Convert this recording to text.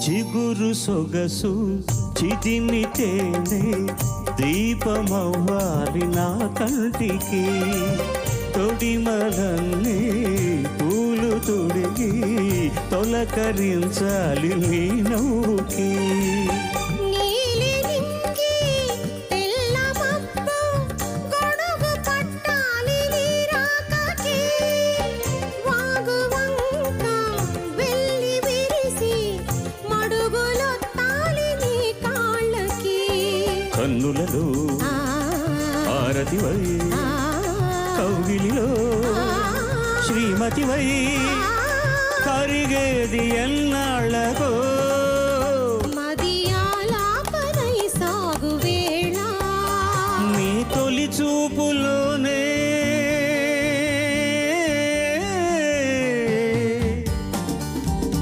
చిగురు సొగసు చిదిమితేనే దీపమవ్వాలి నా కంటికి తొడిమలన్నీ పూలు తొడిగి తొలకరించాలి నీ నవ్వుకి కన్నులలో ఆరతివై కౌగిలిలో శ్రీమతివై కరిగేది ఎన్నాళ్ళకో